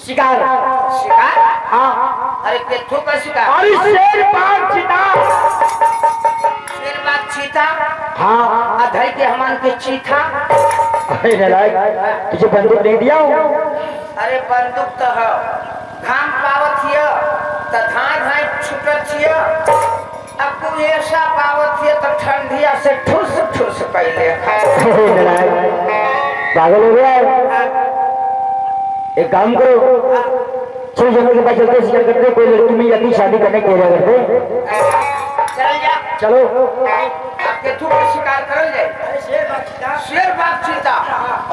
शिकार। शिकार? हाँ। अरे केथू का शिकार? अरे शेर बाघ चीता। शेर बाघ चीता? हाँ। अधर के हमान के चीता? अरे नालायक, तुझे बंदूक नहीं दिया हूँ? अरे बंदूक तो है, घाम पावत हिय तो धाय धाय छुटत हिय, अब तू ऐसा पावत हिय तो ठंडिया से ठुस ठुस पहले पागल हो गया है। एक काम करो, चलो जंगल के पास चलते शिकार करते, कोई लड़की मिल जाती शादी करने के लिए करते। चल जा। चलो। आपके तू शिकार करल जाए। शेर बाघ चीता। शेर बाघ चीता?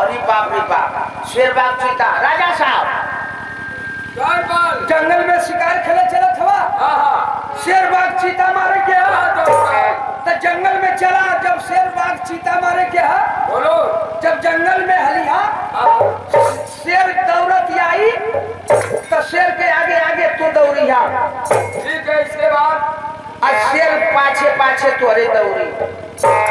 अरे बाप रे बाप, शेर बाघ चीता। राजा साहब जंगल में शिकार खेले चलत हवा, शेर बाघ चीता मारे के तो जंगल में चला, जब शेर बाघ चीता मारे के बोलो, जब जंगल में हलिया शेर दौड़त आई तो शेर के आगे आगे तू दौड़िया। ठीक है, इसके बाद शेर पाछे पाछे तोरे दौड़ी।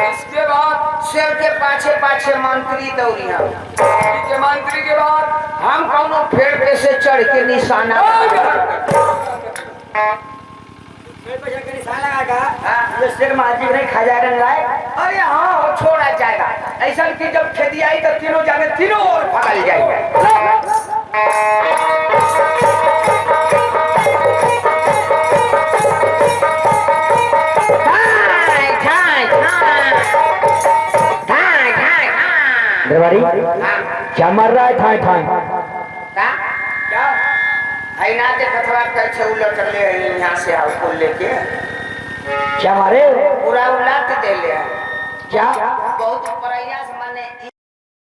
इसके बाद शेर के पाछे पाछे मंत्री दौड़िया। ठीक है, मंत्री के बाद हम कौनो पेड़ पे से चढ़ के निशाना शेर माजी नहीं खा जाएगा नालायक। अरे हाँ, वो छोड़ा जाएगा। ऐसा कि जब खेती आई तो तीनों जाने तीनों और भगल जाएगा। दरबारी क्या मार रहा है? ठाई ठाई क्या है ना देखा थोड़ा कैसे उलट ले यहाँ से आपको लेके क्या मारे? पूरा उलट दे ले। क्या? बहुत